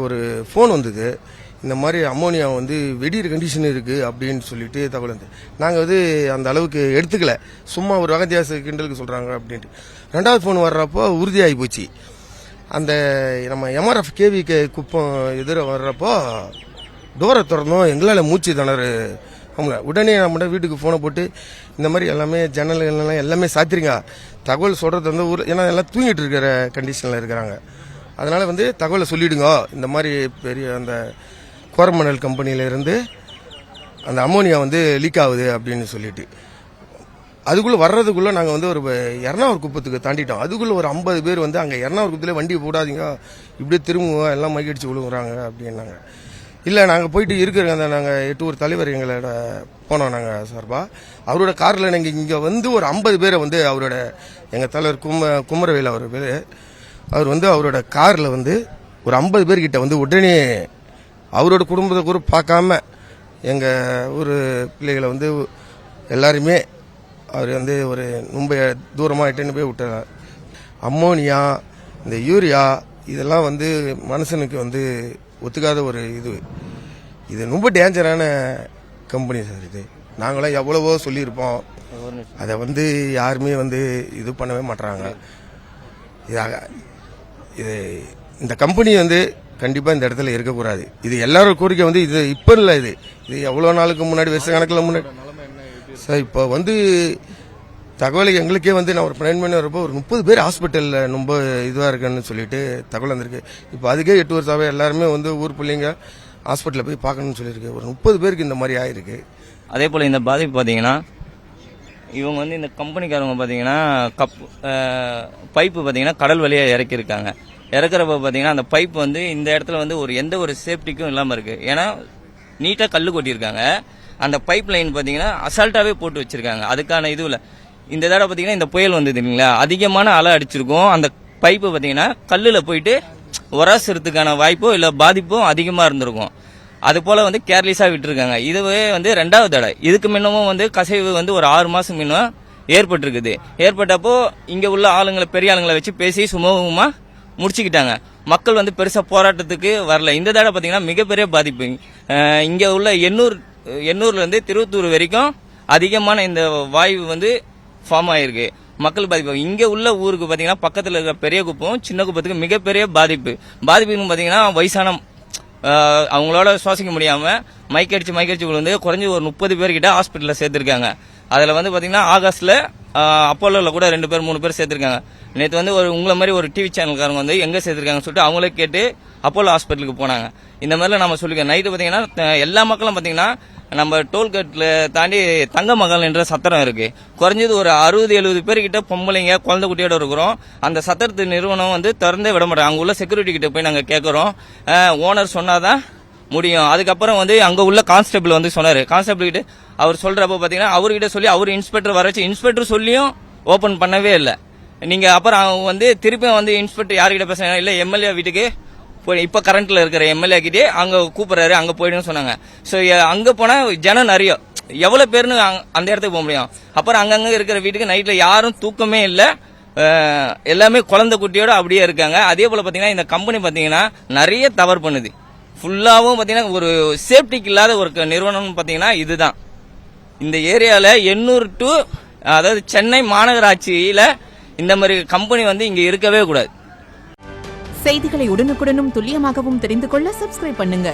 ஒரு ஃபோன் வந்தது. இந்த மாதிரி அம்மோனியா வந்து வெடிக்கிற கண்டிஷன் இருக்கு அப்படின்னு சொல்லிட்டு தகவல் வந்து நாங்கள் வந்து அந்த அளவுக்கு எடுத்துக்கல. சும்மா ஒரு வகத்தியாச கிண்டலுக்கு சொல்றாங்க அப்படின்ட்டு. ரெண்டாவது ஃபோன் வர்றப்போ உறுதியாகி போச்சு. அந்த நம்ம எம்ஆர்எஃப் கேவி குப்பம் எதிர வர்றப்போ டோரை திறந்தோம். எங்களால் மூச்சு திணறு அவங்கள உடனே நம்ம வீட்டுக்கு ஃபோனை போட்டு இந்த மாதிரி எல்லாமே ஜன்னல்கள் எல்லாமே சாத்திருங்க. தகவல் சொல்றது வந்து ஊர், ஏன்னா எல்லாம் தூங்கிட்டு இருக்கிற கண்டிஷனில் இருக்கிறாங்க. அதனால வந்து தகவலை சொல்லிடுங்க. இந்த மாதிரி பெரிய அந்த கோரமண்டல் கம்பெனியிலேருந்து அந்த அம்மோனியா வந்து லீக் ஆகுது அப்படின்னு சொல்லிட்டு அதுக்குள்ளே வர்றதுக்குள்ளே நாங்கள் வந்து ஒரு எர்ணாவூர் குப்பத்துக்கு தாண்டிட்டோம். அதுக்குள்ளே ஒரு 50 பேர் வந்து அங்கே எர்ணாவூர் குப்பத்திலே வண்டி போடாதீங்க, இப்படியே திரும்புவோம், எல்லாம் மைக்கடிச்சு விழுங்குறாங்க அப்படின்னாங்க. இல்லை நாங்கள் போயிட்டு இருக்கிற அந்த நாங்கள் 8 ஊர் தலைவர் எங்களோட போனோம். நாங்கள் சார்பாக அவரோட காரில் நாங்கள் இங்கே வந்து ஒரு 50 பேரை வந்து அவரோட எங்கள் தலைவர் குமரவேல் அவர் பேர், அவர் வந்து அவரோட காரில் வந்து ஒரு 50 பேர்கிட்ட வந்து உடனே அவரோட குடும்பத்தை கூட பார்க்காம எங்கள் ஊர் பிள்ளைகளை வந்து எல்லாருமே அவர் வந்து ஒரு ரொம்ப தூரமாக இட்டுன்னு போய் விட்டார். அம்மோனியா, இந்த யூரியா இதெல்லாம் வந்து மனுஷனுக்கு வந்து ஒத்துக்காத ஒரு இது ரொம்ப டேஞ்சரான கம்பெனி சார். இது நாங்களாம் எவ்வளவோ சொல்லியிருப்போம், அதை வந்து யாருமே வந்து இது பண்ணவே மாட்டுறாங்க. இது இந்த கம்பெனி வந்து கண்டிப்பாக இந்த இடத்துல இருக்கக்கூடாது. இது எல்லாரோட கோரிக்கை வந்து இது இப்போ இல்லை, இது எவ்வளோ நாளுக்கு முன்னாடி வருஷ கணக்கில் முன்னாடி சார். இப்போ வந்து தகவல் எங்களுக்கே வந்து நான் ஒரு 9 மணி வரப்போ ஒரு 30 பேர் ஹாஸ்பிட்டலில் ரொம்ப இதுவாக இருக்குன்னு சொல்லிட்டு தகவல் வந்திருக்கு. இப்போ அதுக்கே 8 வருஷாவே எல்லாருமே வந்து ஊர் பிள்ளைங்க ஹாஸ்பிட்டலில் போய் பார்க்கணும்னு சொல்லியிருக்கு. ஒரு 30 பேருக்கு இந்த மாதிரி ஆயிருக்கு. அதே போல் இந்த பாதிப்பு பார்த்தீங்கன்னா இவங்க வந்து இந்த கம்பெனிக்காரங்க பார்த்தீங்கன்னா பைப்பு பார்த்தீங்கன்னா கடல் வழியாக இறக்கியிருக்காங்க. இறக்குறப்ப பார்த்தீங்கன்னா அந்த பைப் வந்து இந்த இடத்துல வந்து எந்த ஒரு சேஃப்டிக்கும் இல்லாமல் இருக்கு. ஏன்னா நீட்டாக கல் கொட்டியிருக்காங்க. அந்த பைப் லைன் பார்த்தீங்கன்னா அசால்ட்டாகவே போட்டு வச்சிருக்காங்க. அதுக்கான இதுவில் இந்த தடவை பார்த்தீங்கன்னா இந்த புயல் வந்தது இல்லைங்களா, அதிகமான அலை அடிச்சிருக்கும். அந்த பைப்பு பார்த்தீங்கன்னா கல்லில் போயிட்டு உராசுறதுக்கான வாய்ப்போ இல்லை பாதிப்போ அதிகமாக இருந்திருக்கும். அது போல வந்து கேர்லெஸ்ஸாக விட்டுருக்காங்க. இதுவே வந்து 2வது தடவை. இதுக்கு முன்னமும் வந்து கசிவு வந்து ஒரு 6 மாசம் முன்னும் ஏற்பட்டிருக்குது. ஏற்பட்டப்போ இங்கே உள்ள ஆளுங்களை, பெரிய ஆளுங்களை வச்சு பேசி சுமூகமாக முடிச்சுக்கிட்டாங்க. மக்கள் வந்து பெருசாக போராட்டத்துக்கு வரல. இந்த தடவை பார்த்தீங்கன்னா மிகப்பெரிய பாதிப்பு. இங்கே உள்ள எண்ணூர்லேருந்து திருவத்தூர் வரைக்கும் அதிகமான இந்த வாயு வந்து ஃபார்ம் ஆயிருக்கு. மக்கள் பாதிப்பு. இங்கே உள்ள ஊருக்கு பார்த்தீங்கன்னா பக்கத்தில் இருக்கிற பெரிய குப்பம், சின்ன குப்பத்துக்கு மிகப்பெரிய பாதிப்புன்னு பார்த்தீங்கன்னா வயசான அவங்களோட சுவாசிக்க முடியாமல் மைக்கடிச்சு விழுந்து குறைஞ்சி ஒரு 30 பேர்கிட்ட ஹாஸ்பிட்டலில் சேர்த்துருக்காங்க. அதில் வந்து பார்த்தீங்கன்னா ஆகஸ்டில் அப்போலோவில் கூட 2 பேர் 3 பேர் சேர்த்துருக்காங்க. நேற்று வந்து உங்களை மாதிரி ஒரு டிவி சேனல்காரங்க வந்து எங்கே சேர்த்துருக்காங்கன்னு சொல்லிட்டு அவங்களே கேட்டு அப்போலோ ஹாஸ்பிட்டலுக்கு போனாங்க. இந்த மாதிரிலாம் நம்ம சொல்லிக்க நைட்டு பார்த்தீங்கன்னா எல்லா மக்களும் பார்த்தீங்கன்னா நம்ம டோல்கேட்டில் தாண்டி தங்க மகள் என்ற சத்திரம் இருக்கு. குறைஞ்சது ஒரு 60-70 பேர்கிட்ட பொம்பளைங்க குழந்தை குட்டியோட இருக்கிறோம். அந்த சத்திரத்து நிறுவனம் வந்து திறந்தே விட மாட்டாங்க. அங்கே உள்ள செக்யூரிட்டி கிட்ட போய் நாங்கள் கேட்குறோம், ஓனர் சொன்னாதான் முடியும். அதுக்கப்புறம் வந்து அங்கே உள்ள கான்ஸ்டபிள் வந்து சொன்னார். கான்ஸ்டபிள் கிட்ட அவர் சொல்றப்ப பார்த்தீங்கன்னா அவர்கிட்ட சொல்லி அவர் இன்ஸ்பெக்டர் வர வச்சு இன்ஸ்பெக்டர் சொல்லியும் ஓப்பன் பண்ணவே இல்லை. நீங்க அப்புறம் வந்து திருப்பியும் வந்து இன்ஸ்பெக்டர் யார்கிட்ட பேசுறாங்க, இல்லை எம்எல்ஏ வீட்டுக்கு போய் இப்போ கரண்ட்ல இருக்கிற எம்எல்ஏ கிட்டே அங்கே கூப்பிடுறாரு, அங்கே போயிடுன்னு சொன்னாங்க. ஸோ அங்கே போனால் ஜனம் நிறைய, எவ்வளோ பேர்னு அந்த இடத்துக்கு போக முடியும். அப்புறம் அங்கங்கே இருக்கிற வீட்டுக்கு நைட்டில் யாரும் தூக்கமே இல்லை, எல்லாமே குழந்தை குட்டியோட அப்படியே இருக்காங்க. அதே போல் பார்த்தீங்கன்னா இந்த கம்பெனி பார்த்தீங்கன்னா நிறைய தவறு பண்ணுது. ஃபுல்லாகவும் பார்த்தீங்கன்னா ஒரு சேஃப்டிக்கு இல்லாத ஒரு நிறுவனம்னு பார்த்தீங்கன்னா இதுதான். இந்த ஏரியாவில் 800 to அதாவது சென்னை மாநகராட்சியில் இந்த மாதிரி கம்பெனி வந்து இங்கே இருக்கவே கூடாது. செய்திகளை உடனுக்குடனும் துல்லியமாகவும் தெரிந்து கொள்ள சப்ஸ்கிரைப் பண்ணுங்க.